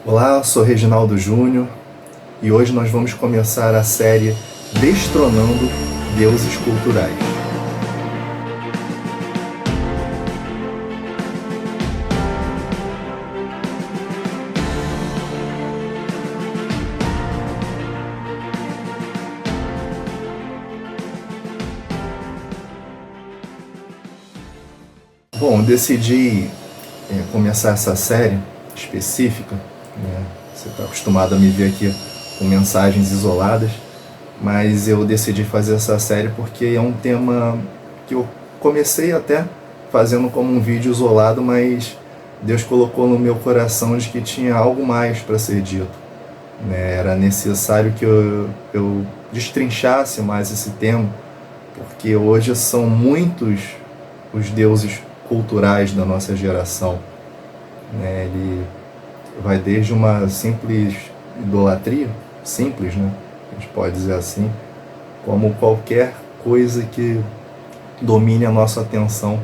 Olá, eu sou Reginaldo Júnior e hoje nós vamos começar a série Destronando Deuses Culturais. Bom, eu decidi começar essa série específica, né? Você está acostumado a me ver aqui com mensagens isoladas, mas eu decidi fazer essa série porque é um tema que eu comecei até fazendo como um vídeo isolado, mas Deus colocou no meu coração de que tinha algo mais para ser dito, né? Era necessário que eu destrinchasse mais esse tema, porque hoje são muitos os deuses culturais da nossa geração, né? Ele vai desde uma simples idolatria, simples, né? A gente pode dizer assim, como qualquer coisa que domine a nossa atenção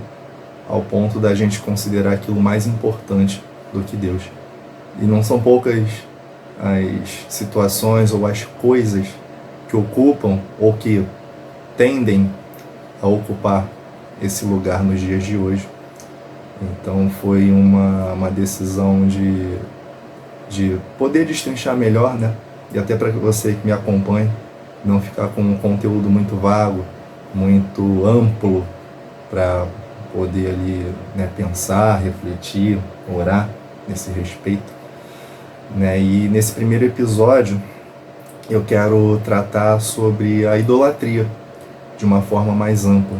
ao ponto da gente considerar aquilo mais importante do que Deus. E não são poucas as situações ou as coisas que ocupam ou que tendem a ocupar esse lugar nos dias de hoje. Então foi uma decisão de poder destrinchar melhor, né? E até para você que me acompanhe, não ficar com um conteúdo muito vago, muito amplo, para poder ali, né, pensar, refletir, orar nesse respeito, né? E nesse primeiro episódio eu quero tratar sobre a idolatria de uma forma mais ampla,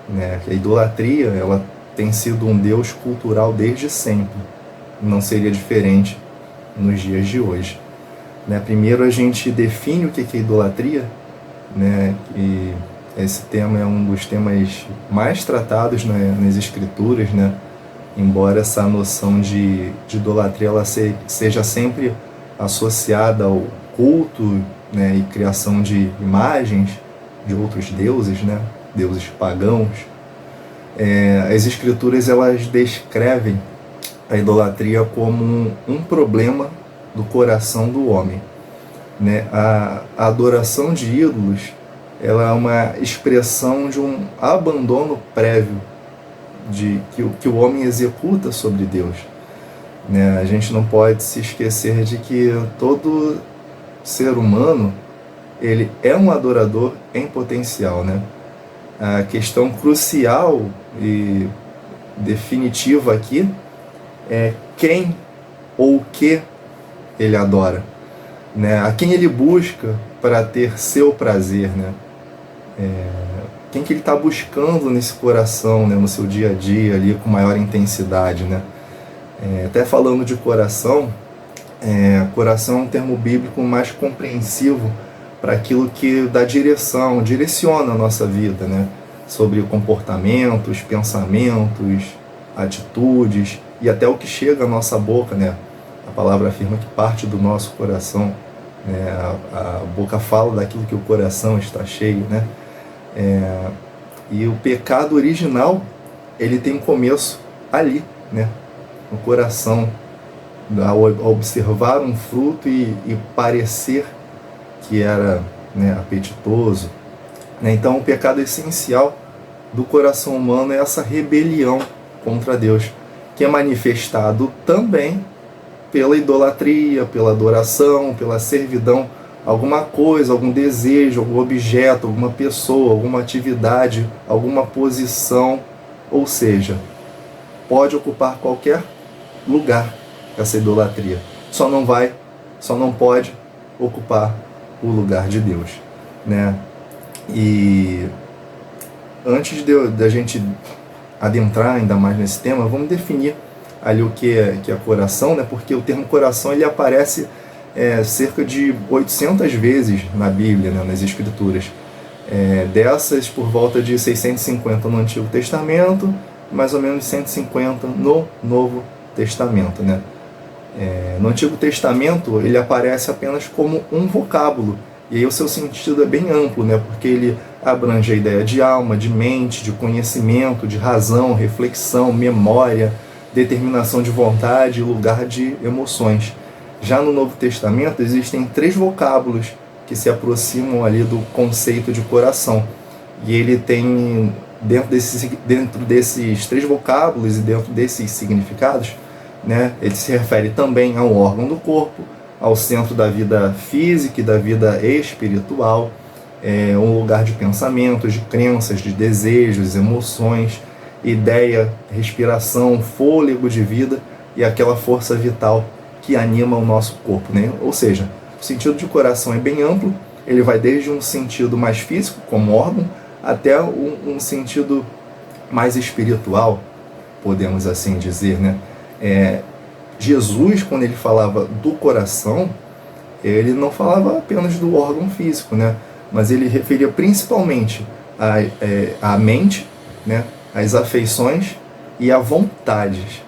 né? A idolatria, ela tem sido um Deus cultural desde sempre, não seria diferente nos dias de hoje, né? Primeiro a gente define o que é idolatria, né? E esse tema é um dos temas mais tratados, né, nas escrituras, né? Embora essa noção de idolatria ela seja sempre associada ao culto, né, e criação de imagens de outros deuses, né, deuses pagãos. As escrituras elas descrevem a idolatria como um problema do coração do homem, né? A adoração de ídolos ela é uma expressão de um abandono prévio que o homem executa sobre Deus, né? A gente não pode se esquecer de que todo ser humano ele é um adorador em potencial, né? A questão crucial e definitiva aqui é quem ou o que ele adora, né? A quem ele busca para ter seu prazer, né? Quem que ele está buscando nesse coração, né? No seu dia a dia ali com maior intensidade, né? Até falando de coração, coração é um termo bíblico mais compreensivo para aquilo que dá direção, direciona a nossa vida, né? Sobre comportamentos, pensamentos, atitudes e até o que chega à nossa boca, né? A palavra afirma que parte do nosso coração, né? A boca fala daquilo que o coração está cheio, né? E o pecado original, ele tem um começo ali, né? No coração, ao observar um fruto e parecer que era, né, apetitoso, né? Então o pecado essencial do coração humano é essa rebelião contra Deus, que é manifestado também pela idolatria, pela adoração, pela servidão, alguma coisa, algum desejo, algum objeto, alguma pessoa, alguma atividade, alguma posição, ou seja, pode ocupar qualquer lugar essa idolatria, só não pode ocupar o lugar de Deus, né? E antes da gente adentrar ainda mais nesse tema, vamos definir ali o que é coração, né? Porque o termo coração ele aparece cerca de 800 vezes na Bíblia, né? Nas Escrituras. Dessas, por volta de 650 no Antigo Testamento, mais ou menos 150 no Novo Testamento, né? No Antigo Testamento ele aparece apenas como um vocábulo, e aí o seu sentido é bem amplo, né? Porque ele abrange a ideia de alma, de mente, de conhecimento, de razão, reflexão, memória, determinação de vontade e lugar de emoções. Já no Novo Testamento existem 3 vocábulos que se aproximam ali do conceito de coração. E ele tem, dentro desses 3 vocábulos e dentro desses significados, né, ele se refere também a um órgão do corpo, ao centro da vida física e da vida espiritual, um lugar de pensamentos, de crenças, de desejos, emoções, ideia, respiração, fôlego de vida e aquela força vital que anima o nosso corpo, né? Ou seja, o sentido de coração é bem amplo, ele vai desde um sentido mais físico, como órgão, até um sentido mais espiritual, podemos assim dizer, né? Jesus, quando ele falava do coração, ele não falava apenas do órgão físico, né? Mas ele referia principalmente à mente, né? As afeições e a vontades,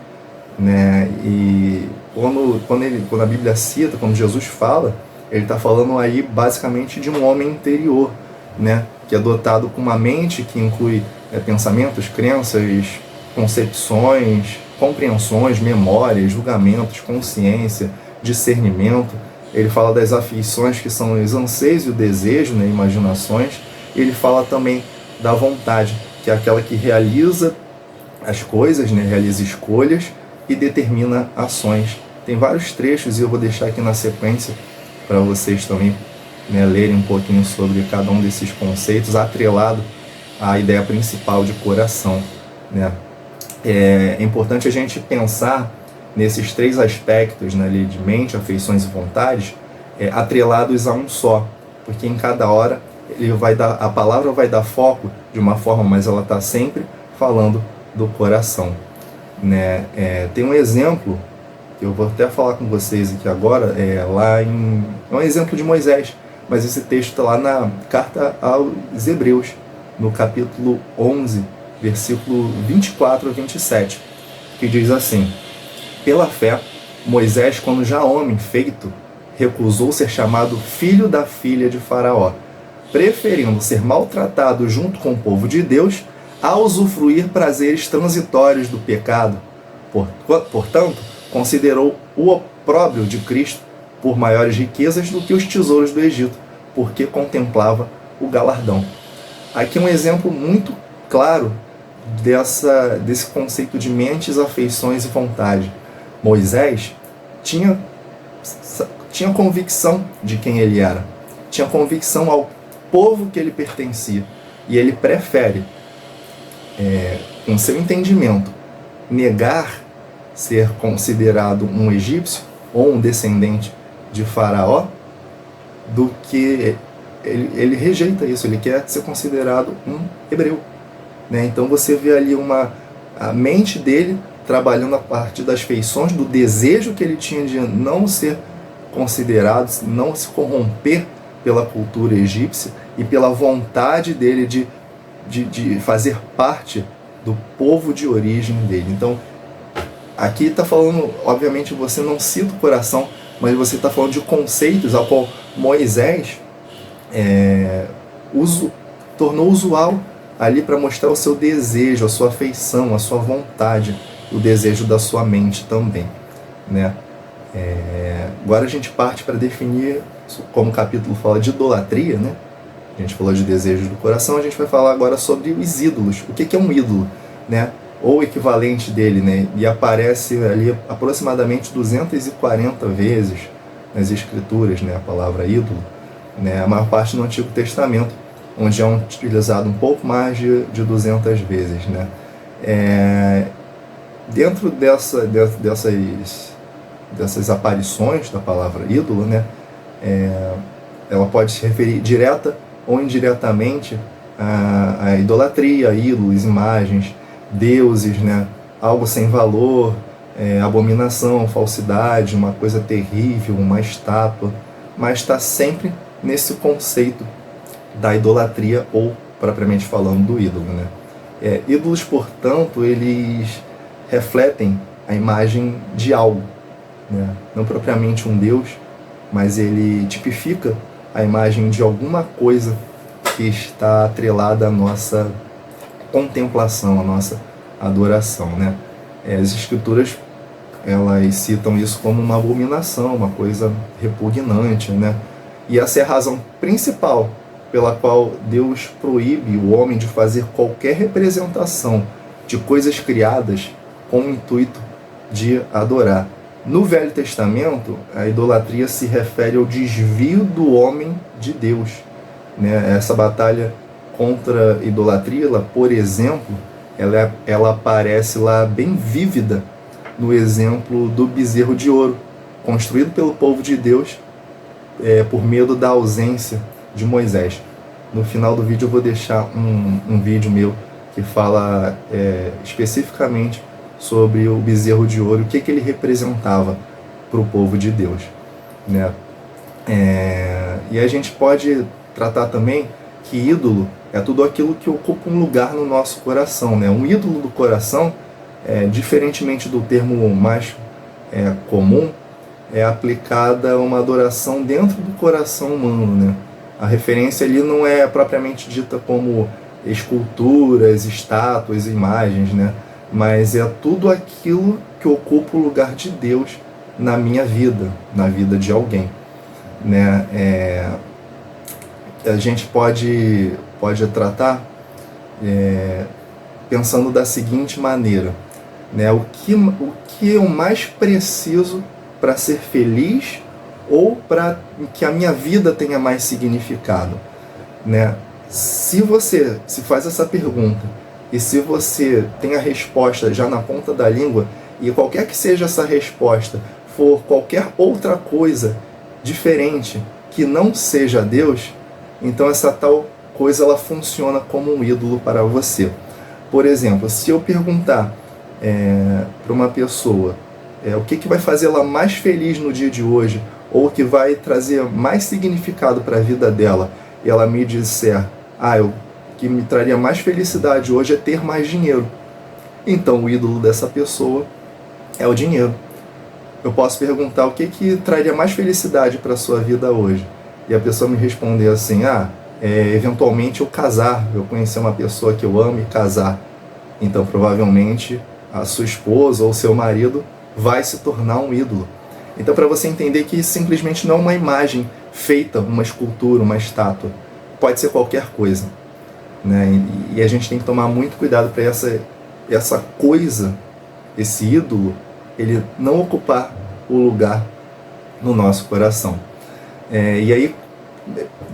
né? E quando a Bíblia cita, quando Jesus fala, ele está falando aí basicamente de um homem interior, né? Que é dotado com uma mente que inclui pensamentos, crenças, concepções, compreensões, memórias, julgamentos, consciência, discernimento. Ele fala das afeições, que são os anseios e o desejo, né? Imaginações. Ele fala também da vontade, que é aquela que realiza as coisas, né? Realiza escolhas e determina ações. Tem vários trechos e eu vou deixar aqui na sequência para vocês também, né, lerem um pouquinho sobre cada um desses conceitos, atrelado à ideia principal de coração, né? É importante a gente pensar nesses 3 aspectos, né, de mente, afeições e vontades, atrelados a um só, porque em cada hora a palavra vai dar foco de uma forma, mas ela está sempre falando do coração, né? Tem um exemplo que eu vou até falar com vocês aqui agora, é um exemplo de Moisés, mas esse texto está lá na carta aos Hebreus, no capítulo 11, versículo 24 a 27, que diz assim: pela fé, Moisés, quando já homem feito, recusou ser chamado filho da filha de Faraó, preferindo ser maltratado junto com o povo de Deus a usufruir prazeres transitórios do pecado. Portanto, considerou o opróbrio de Cristo por maiores riquezas do que os tesouros do Egito, porque contemplava o galardão. Aqui um exemplo muito claro desse conceito de mentes, afeições e vontade. Moisés tinha convicção de quem ele era, tinha convicção ao povo que ele pertencia, e ele prefere, com seu entendimento, negar ser considerado um egípcio ou um descendente de Faraó, do que ele rejeita isso, ele quer ser considerado um hebreu, né? Então você vê ali a mente dele trabalhando a partir das feições, do desejo que ele tinha de não ser considerado, não se corromper pela cultura egípcia, e pela vontade dele de fazer parte do povo de origem dele. Então, aqui está falando, obviamente você não cita o coração, mas você está falando de conceitos ao qual Moisés tornou usual ali para mostrar o seu desejo, a sua afeição, a sua vontade, o desejo da sua mente também, né? Agora a gente parte para definir, como o capítulo fala de idolatria, né? A gente falou de desejos do coração, a gente vai falar agora sobre os ídolos. O que é um ídolo, né? Ou o equivalente dele, né? E aparece ali aproximadamente 240 vezes nas escrituras, né? A palavra ídolo, né? A maior parte no Antigo Testamento, onde é utilizado um pouco mais de 200 vezes, né? Dentro dessas aparições da palavra ídolo, né? Ela pode se referir direta ou indiretamente à idolatria, a ídolos, imagens, deuses, né? Algo sem valor, abominação, falsidade, uma coisa terrível, uma estátua, mas está sempre nesse conceito da idolatria, ou propriamente falando do ídolo, né? Ídolos, portanto, eles refletem a imagem de algo, né? Não propriamente um Deus, mas ele tipifica a imagem de alguma coisa que está atrelada à nossa contemplação, à nossa adoração, né? As escrituras elas citam isso como uma abominação, uma coisa repugnante, né? E essa é a razão principal pela qual Deus proíbe o homem de fazer qualquer representação de coisas criadas com o intuito de adorar. No Velho Testamento, a idolatria se refere ao desvio do homem de Deus, né? Essa batalha contra a idolatria, por exemplo, ela aparece lá bem vívida no exemplo do bezerro de ouro, construído pelo povo de Deus por medo da ausência de Moisés. No final do vídeo eu vou deixar um vídeo meu que fala especificamente sobre o bezerro de ouro, o que ele representava para o povo de Deus, né? E a gente pode tratar também que ídolo é tudo aquilo que ocupa um lugar no nosso coração, né? Um ídolo do coração, diferentemente do termo mais comum, é aplicada uma adoração dentro do coração humano, né? A referência ali não é propriamente dita como esculturas, estátuas, imagens, né? Mas é tudo aquilo que ocupa o lugar de Deus na minha vida, na vida de alguém, né? A gente pode tratar pensando da seguinte maneira, né? O que eu mais preciso para ser feliz ou para que a minha vida tenha mais significado, né? Se você se faz essa pergunta e se você tem a resposta já na ponta da língua, e qualquer que seja essa resposta for qualquer outra coisa diferente que não seja Deus, então essa tal coisa ela funciona como um ídolo para você. Por exemplo, se eu perguntar para uma pessoa o que vai fazê-la mais feliz no dia de hoje, ou o que vai trazer mais significado para a vida dela, e ela me disser, o que me traria mais felicidade hoje é ter mais dinheiro, então o ídolo dessa pessoa é o dinheiro. Eu posso perguntar o que traria mais felicidade para a sua vida hoje, e a pessoa me responder assim, eventualmente eu casar, eu conhecer uma pessoa que eu amo e casar. Então provavelmente a sua esposa ou seu marido vai se tornar um ídolo. Então, para você entender que isso simplesmente não é uma imagem feita, uma escultura, uma estátua, pode ser qualquer coisa, né? E a gente tem que tomar muito cuidado para essa coisa, esse ídolo, ele não ocupar o lugar no nosso coração. E aí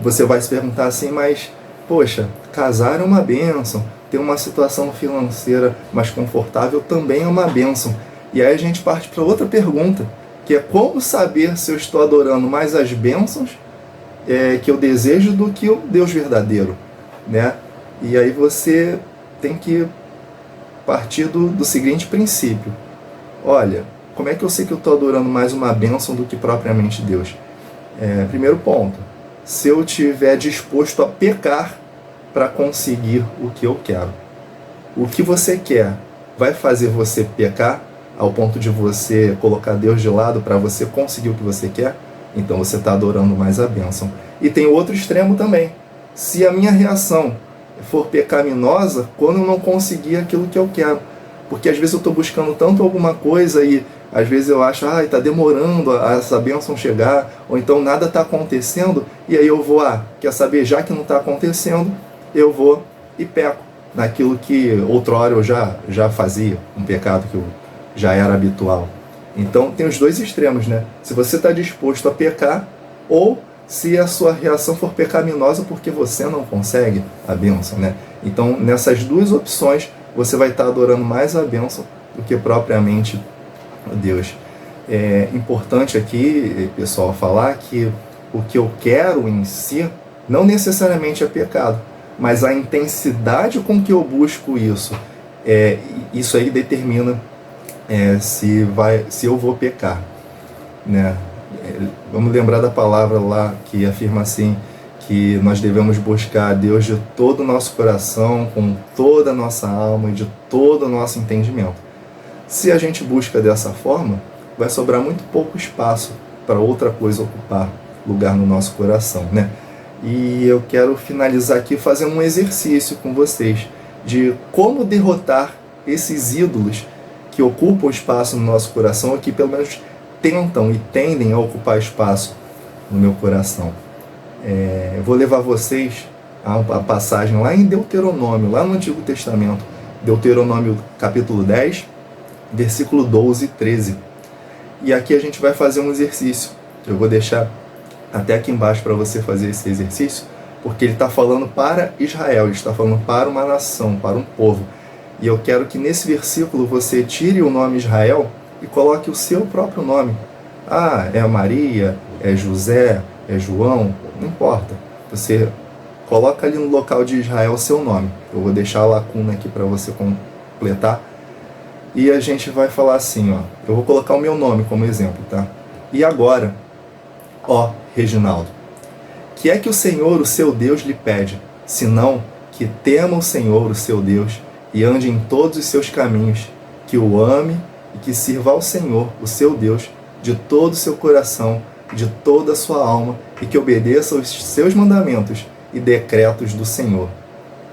você vai se perguntar assim, mas poxa, casar é uma bênção, ter uma situação financeira mais confortável também é uma bênção. E aí a gente parte para outra pergunta, que é como saber se eu estou adorando mais as bênçãos que eu desejo do que o Deus verdadeiro, né? E aí você tem que partir do seguinte princípio. Olha, como é que eu sei que eu estou adorando mais uma bênção do que propriamente Deus? Primeiro ponto, se eu estiver disposto a pecar para conseguir o que eu quero. O que você quer vai fazer você pecar ao ponto de você colocar Deus de lado para você conseguir o que você quer? Então você está adorando mais a bênção. E tem outro extremo também. Se a minha reação for pecaminosa, quando eu não conseguir aquilo que eu quero. Porque às vezes eu estou buscando tanto alguma coisa e às vezes eu acho, está demorando essa bênção chegar, ou então nada está acontecendo, e aí eu vou, quer saber, já que não está acontecendo, eu vou e peco naquilo que outrora eu já fazia, um pecado que eu já era habitual. Então tem os dois extremos, né? Se você está disposto a pecar, ou se a sua reação for pecaminosa porque você não consegue a bênção, né? Então nessas duas opções você vai estar adorando mais a bênção do que propriamente Deus. É importante aqui, pessoal, falar que o que eu quero em si não necessariamente é pecado, mas a intensidade com que eu busco isso, isso aí determina se eu vou pecar, né? Vamos lembrar da palavra lá que afirma assim, que nós devemos buscar a Deus de todo o nosso coração, com toda a nossa alma e de todo o nosso entendimento. Se a gente busca dessa forma, vai sobrar muito pouco espaço para outra coisa ocupar lugar no nosso coração, né? E eu quero finalizar aqui fazendo um exercício com vocês de como derrotar esses ídolos que que ocupam espaço no nosso coração, ou que pelo menos tentam e tendem a ocupar espaço no meu coração. Eu vou levar vocês a uma passagem lá em Deuteronômio, lá no Antigo Testamento, Deuteronômio capítulo 10, versículo 12 e 13. E aqui a gente vai fazer um exercício. Eu vou deixar até aqui embaixo para você fazer esse exercício, porque ele está falando para Israel, ele está falando para uma nação, para um povo. E eu quero que nesse versículo você tire o nome Israel e coloque o seu próprio nome. Ah, é Maria, é José, é João, não importa. Você coloca ali no local de Israel o seu nome. Eu vou deixar a lacuna aqui para você completar. E a gente vai falar assim, ó. Eu vou colocar o meu nome como exemplo, tá? E agora, ó Reginaldo, que é que o Senhor, o seu Deus, lhe pede, senão que tema o Senhor, o seu Deus, e ande em todos os seus caminhos, que o ame e que sirva ao Senhor, o seu Deus, de todo o seu coração, de toda a sua alma, e que obedeça aos seus mandamentos e decretos do Senhor,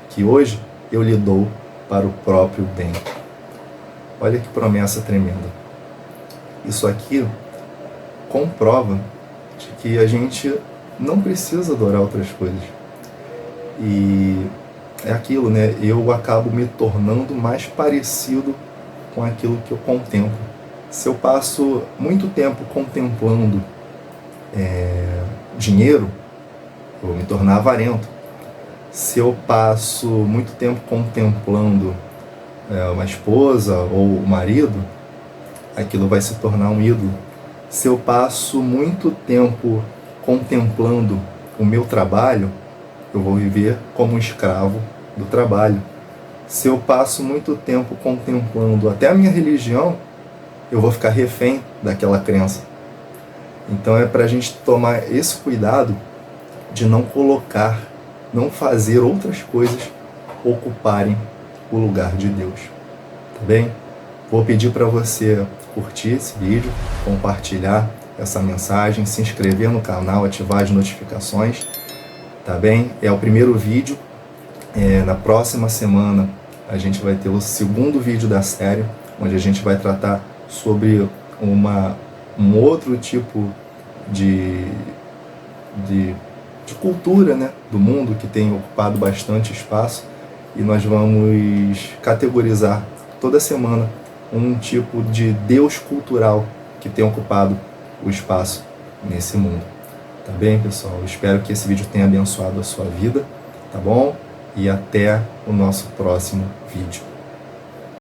que hoje eu lhe dou para o próprio bem. Olha que promessa tremenda. Isso aqui comprova de que a gente não precisa adorar outras coisas. E é aquilo, né? Eu acabo me tornando mais parecido com aquilo que eu contemplo. Se eu passo muito tempo contemplando dinheiro, eu vou me tornar avarento. Se eu passo muito tempo contemplando uma esposa ou o marido, aquilo vai se tornar um ídolo. Se eu passo muito tempo contemplando o meu trabalho, eu vou viver como um escravo do trabalho. Se eu passo muito tempo contemplando até a minha religião, eu vou ficar refém daquela crença. Então é para a gente tomar esse cuidado de não colocar, não fazer outras coisas ocuparem o lugar de Deus. Tá bem? Vou pedir para você curtir esse vídeo, compartilhar essa mensagem, se inscrever no canal, ativar as notificações. Tá bem? É o primeiro vídeo. Na próxima semana a gente vai ter o segundo vídeo da série, onde a gente vai tratar sobre um outro tipo de cultura, né, do mundo que tem ocupado bastante espaço, e nós vamos categorizar toda semana um tipo de Deus cultural que tem ocupado o espaço nesse mundo. Tá bem, pessoal? Eu espero que esse vídeo tenha abençoado a sua vida, tá bom? E até o nosso próximo vídeo.